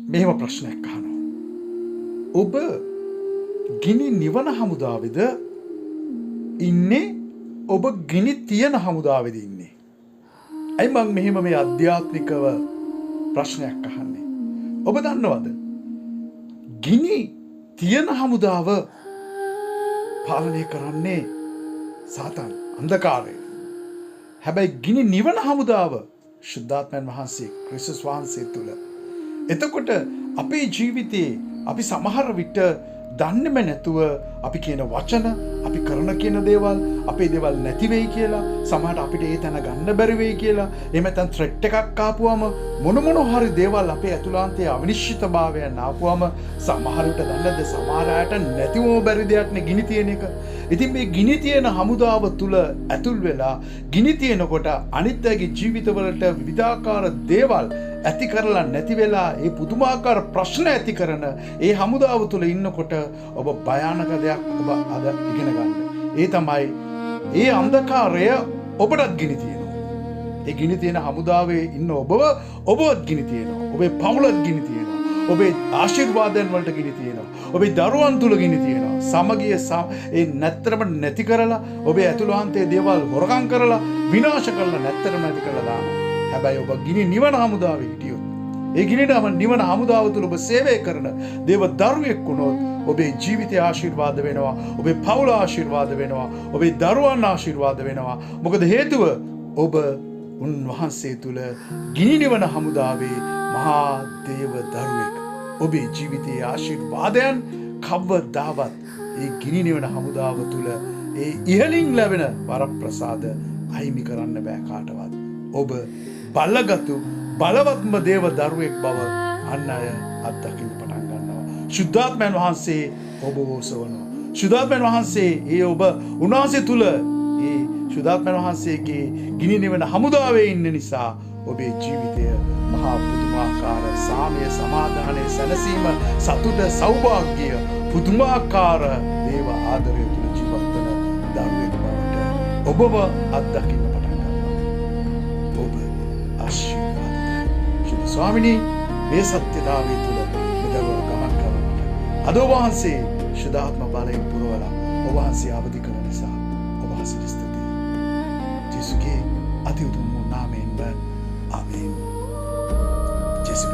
මෙහෙම ප්‍රශ්නයක් අහනවා. ඔබ ගිනි නිවන හමුදාවේද ඉන්නේ? ඔබ ගිනි තියන හමුදාවේද ඉන්නේ? ඇයි මම මෙහෙම මේ අධ්‍යාත්මිකව ප්‍රශ්නයක් අහන්නේ? ඔබ දන්නවද? ගිනි තියන හමුදාව පාලනය කරන්නේ සාතන්, අන්ධකාරය. හැබැයි ගිනි නිවන හමුදාව ශුද්ධාත්මයන් වහන්සේ, ක්‍රිස්තුස් වහන්සේ තුල. එතකොට අපේ ජීවිතේ අපි සමහර විට දන්නේම නැතුව අපි කියන වචන, අපි කරන කියන දේවල්, අපේ දේවල් නැති වෙයි කියලා, සමහරට අපිට ඒ තැන ගන්න බැරි වෙයි කියලා, එහෙම නැත්නම් ත්‍රෙට් එකක් ආපුවම මොන හරි දේවල් අපේ ඇතුළාන්තයේ අවිනිශ්චිතභාවයන් ආපුවම සමහර විට දන්නද, සමහර අයට නැතිවම බැරි දෙයක් නේ ගිනි තියෙන එක. ඉතින් මේ ගිනි තියෙන හමුදාව තුල ඇතුල් වෙලා ගිනි තියෙනකොට අනිත් අයගේ ජීවිතවලට විවිධාකාර දේවල් ඇති කරලා නැති වෙලා ඒ පුදුමාකාර ප්‍රශ්න ඇති කරන ඒ හමුදාව තුල ඉන්නකොට ඔබ භයානක දෙයක් ඔබ අද ඉගෙන ගන්න. ඒ තමයි ඒ අන්ධකාරය ඔබටත් ගිනි තියෙනවා. ඒ ගිනි තියෙන හමුදාවේ ඉන්න ඔබවත් ගිනි තියෙනවා. ඔබේ පවුලත් ගිනි තියෙනවා. ඔබේ ආශිර්වාදයන් වලට ගිනි තියෙනවා. ඔබේ දරුවන් තුල ගිනි තියෙනවා. සමගිය ඒ නැත්තරම නැති කරලා ඔබේ ඇතුළාන්තයේ දේවල් හොරකම් කරලා විනාශ කරලා නැත්තරම නැති කරලා දානවා. හැබැයි ඔබ ගිනි නිවන හමුදාවේ හිටියොත්, ඒ ගිනි නිවන හමුදාව තුල ඔබ සේවය කරන දේව දරුවෙක් වුණොත් ඔබේ ජීවිතය ආශිර්වාද වෙනවා. ඔබේ පවුල ආශිර්වාද වෙනවා. ඔබේ දරුවන් ආශිර්වාද වෙනවා. මොකද හේතුව ඔබ උන්වහන්සේ තුල ගිනි නිවන හමුදාවේ මහා දේව දරුවෙක්. ඔබේ ජීවිතයේ ආශිර්වාදයන් කවදාවත් ඒ ගිනි නිවන හමුදාව තුල ඒ ඉහළින් ලැබෙන වරප්‍රසාද අහිමි කරන්න බෑ කාටවත්. ඔබ බලගතු බලවත්ම දේව දරුවෙක් බව අන් අය අත්දකින්න පටන් ගන්නවා. ශුද්ධාත්මයන් වහන්සේ ඔබ ඔසවනවා. ශුද්ධාත්මයන් වහන්සේ ඔබ උන්වහන්සේ තුල ඒ ශුද්ධාත්මයන් වහන්සේගේ ගිනි නිවන හමුදාවේ ඉන්න නිසා ඔබේ ජීවිතය මහා පුදුමාකාර සාමය, සමාදානය, සැනසීම, සතුට, සෞභාග්‍ය, පුදුමාකාර දේව ආදරය තුල ජීවත් වන දරුවෙක් බවට ඔබව අත්දකින්න පටන් ගන්නවා. ඔබ ආශිර්වාදිත. ශුද්ධ ස්වාමිනී, මේ සත්‍යතාවය තුල මෙදවර ගමන් කරනකොට අද ඔබ වහන්සේ ශුද්ධාත්ම බලයෙන් පුරවලා ඔබ වහන්සේ අවදි කරන නිසා ඔබ වහන්සේට ස්තුතියි. ජේසුගේ අති උතුම් නාමයෙන්ම ආමේන්. ජේසු